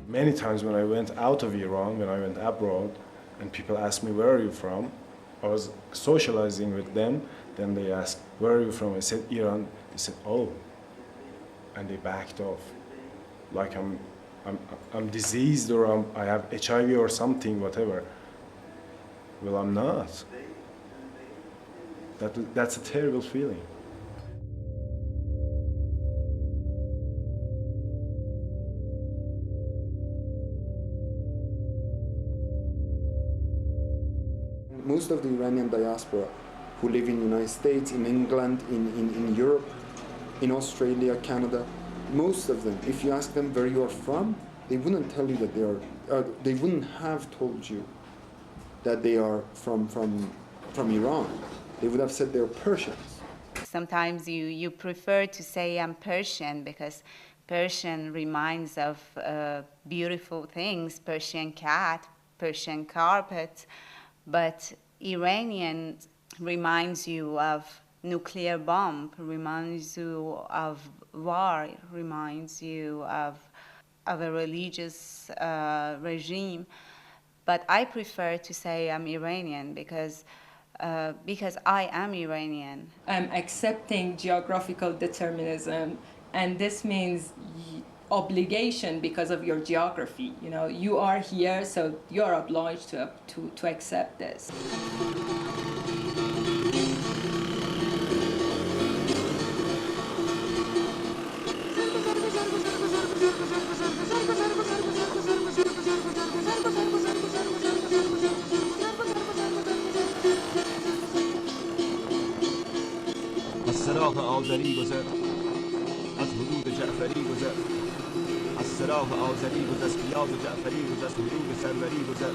Many times when I went out of Iran, when I went abroad, and people asked me, where are you from? I was socializing with them, then they asked, where are you from? I said, Iran. They said, oh, and they backed off. Like I'm diseased or I have HIV or something, whatever. Well, I'm not. That's a terrible feeling. Most of the Iranian diaspora who live in the United States, in England, in Europe, in Australia, Canada, most of them, if you ask them where you are from, they wouldn't tell you that they wouldn't have told you that they are from Iran. They would have said they're Persians. Sometimes you prefer to say I'm Persian because Persian reminds of beautiful things, Persian cat, Persian carpet, but Iranian reminds you of nuclear bomb, reminds you of war, reminds you of a religious regime. But I prefer to say I'm Iranian because I am Iranian. I'm accepting geographical determinism, and this means obligation because of your geography. You know, you are here, so you're obliged to accept this. از سراح آذری گذر، از حدود جعفری گذر، از سراح آذری گذر، از پیاز جعفری گذر، از حدود سروری گذر.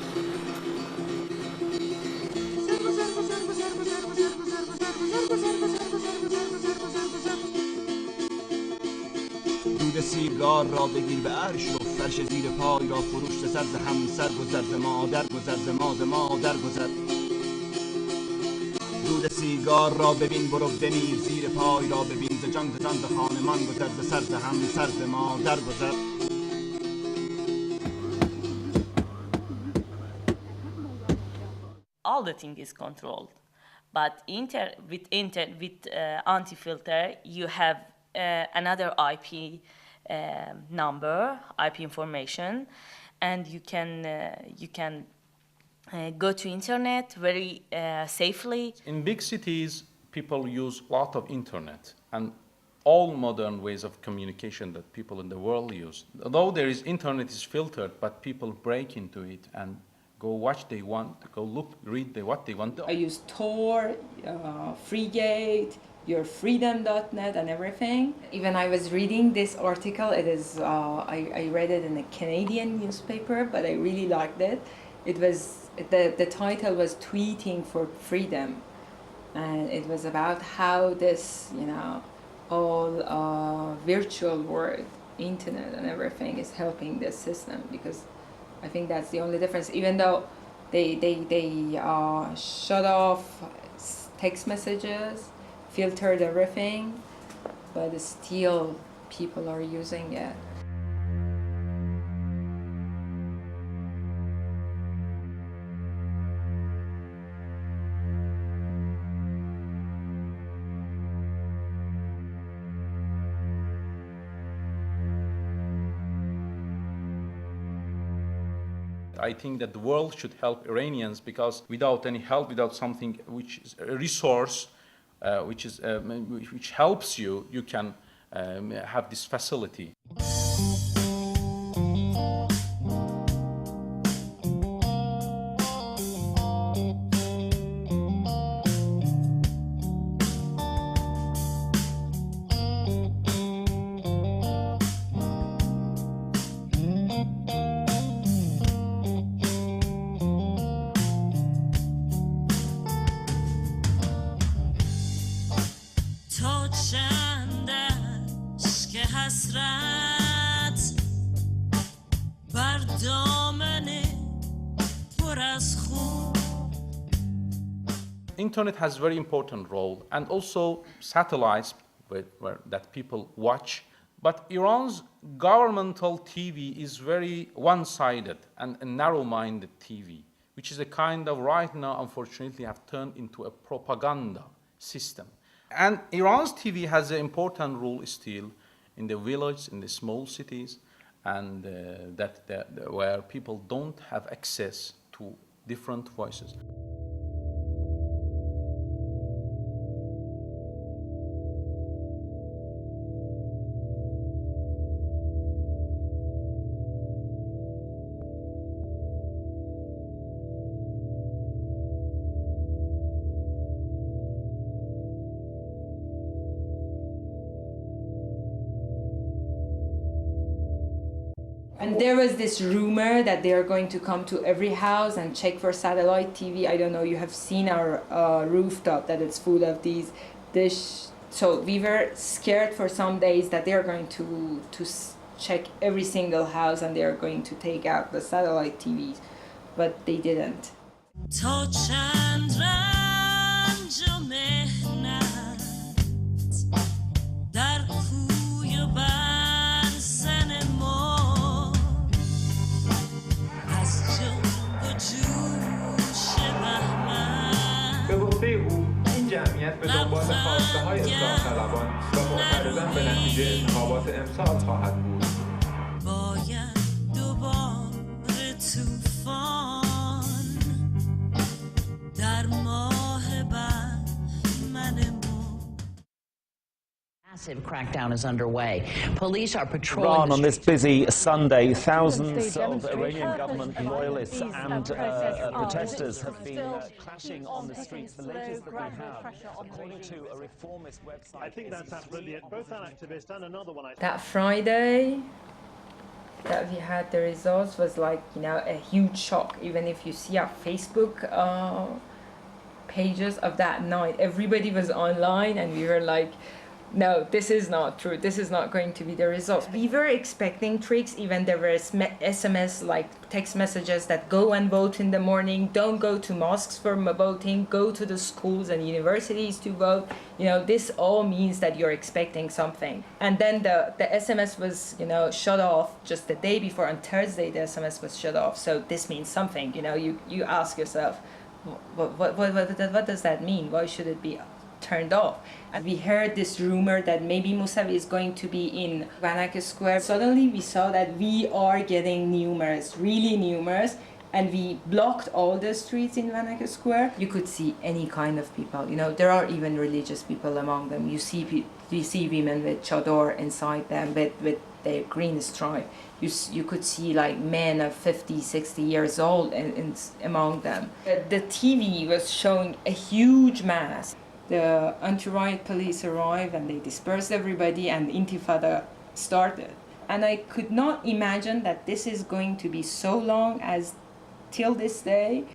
دود سیگار را بگیر به عرش و فرش زیر پای را فروش سر ز همسر گذر، ز مادر گذر، ز مادر گذر. دود سیگار را ببین برو بمیر، زیر پای را ببین، ز جان ز خانمان گذر، ز سر ز همسر ز مادر گذر. All the thing is controlled, but with anti-filter you have another IP number, IP information, and you can go to internet very safely. In big cities, people use a lot of internet and all modern ways of communication that people in the world use. Although there is internet is filtered, but people break into it and go watch they want, go look, read what they want. I use Tor, Freegate, yourfreedom.net and everything. Even I was reading this article, it is, I read it in a Canadian newspaper, but I really liked it. It was, the title was Tweeting for Freedom. And it was about how this, you know, all virtual world, internet and everything is helping this system, because I think that's the only difference. Even though they shut off text messages, filtered everything, but still people are using it. I think that the world should help Iranians, because without any help, without something which is a resource, which helps you, you can have this facility. Internet has a very important role, and also satellites that people watch But Iran's governmental TV is very one-sided and a narrow-minded TV, which is a kind of, right now, unfortunately, have turned into a propaganda system. And Iran's TV has an important role still in the village, in the small cities, and where people don't have access to different voices. And there was this rumor that they are going to come to every house and check for satellite TV. I don't know, you have seen our rooftop, that it's full of these dish. So we were scared for some days that they are going to check every single house and they are going to take out the satellite TVs, but they didn't. به گفته او این جمعیت به دنبال خواسته‌های اصلاح طلبان و معترضان به نتیجه انتخابات امسال خواهد بود. باید دوباره طوفان در ماه بهمن Massive crackdown is underway. Police are patrolling Iran on this busy Sunday. Thousands of Iranian government loyalists and protesters have been clashing on the streets. The latest that we have, according to a reformist website. I think that's brilliant. Both an activist and another one. That Friday that we had the results was like, you know, a huge shock. Even if you see our Facebook pages of that night, everybody was online and we were like, no, this is not true. This is not going to be the results. We were expecting tricks. Even there were SMS, like text messages that go and vote in the morning. Don't go to mosques for voting. Go to the schools and universities to vote. You know, this all means that you're expecting something. And then the SMS was, you know, shut off just the day before. On Thursday, the SMS was shut off. So this means something. You know, you ask yourself, what does that mean? Why should it be turned off? And we heard this rumor that maybe Mousavi is going to be in Vanak Square. Suddenly we saw that we are getting numerous, really numerous, and we blocked all the streets in Vanak Square. You could see any kind of people. You know, there are even religious people among them. You see women with chador inside them, with their green stripe. You could see like men of 50, 60 years old among them. The TV was showing a huge mass. The anti-riot police arrived and they dispersed everybody and Intifada started. And I could not imagine that this is going to be so long as till this day.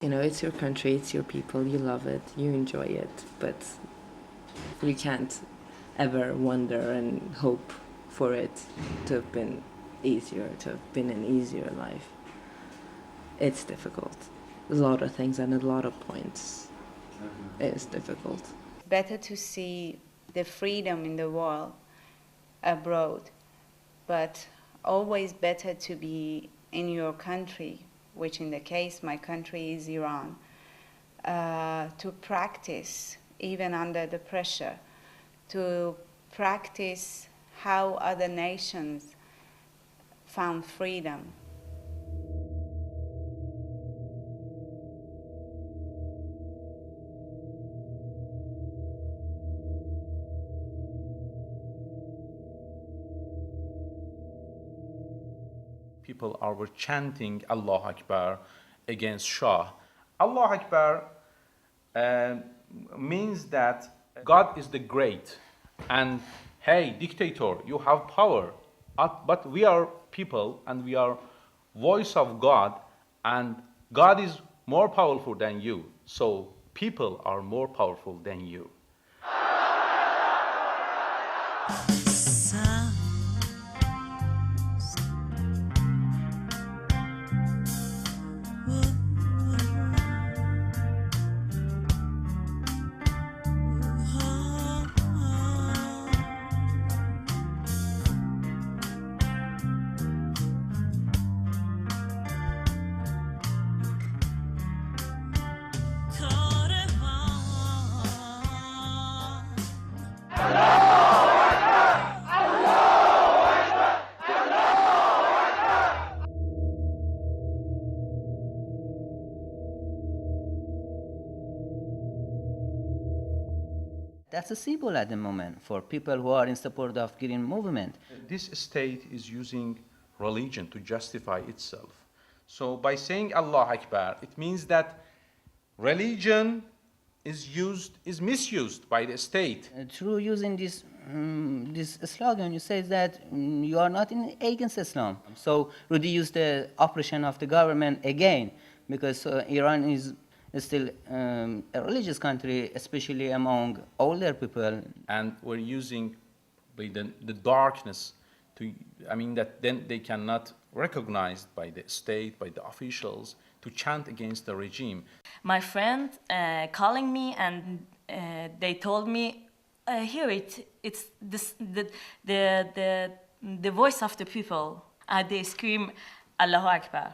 You know, it's your country, it's your people, you love it, you enjoy it, but you can't ever wonder and hope for it to have been easier, to have been an easier life. It's difficult. A lot of things and a lot of points. It's difficult. Better to see the freedom in the world abroad, but always better to be in your country, which in the case my country is Iran, to practice even under the pressure, to practice how other nations found freedom. People were chanting Allah Akbar against Shah. Allah Akbar means that God is the great, and hey, dictator, you have power, but we are people and we are voice of God, and God is more powerful than you, so people are more powerful than you. That's a symbol at the moment for people who are in support of green movement. This state is using religion to justify itself. So by saying Allah Akbar, it means that religion is misused by the state. Through using this slogan, you say that you are not against Islam. So reduce the oppression of the government again, because Iran is still a religious country, especially among older people. And we're using the darkness to, that then they cannot recognized by the state, by the officials, to chant against the regime. My friend calling me, and they told me, here it's the voice of the people. They scream Allahu Akbar.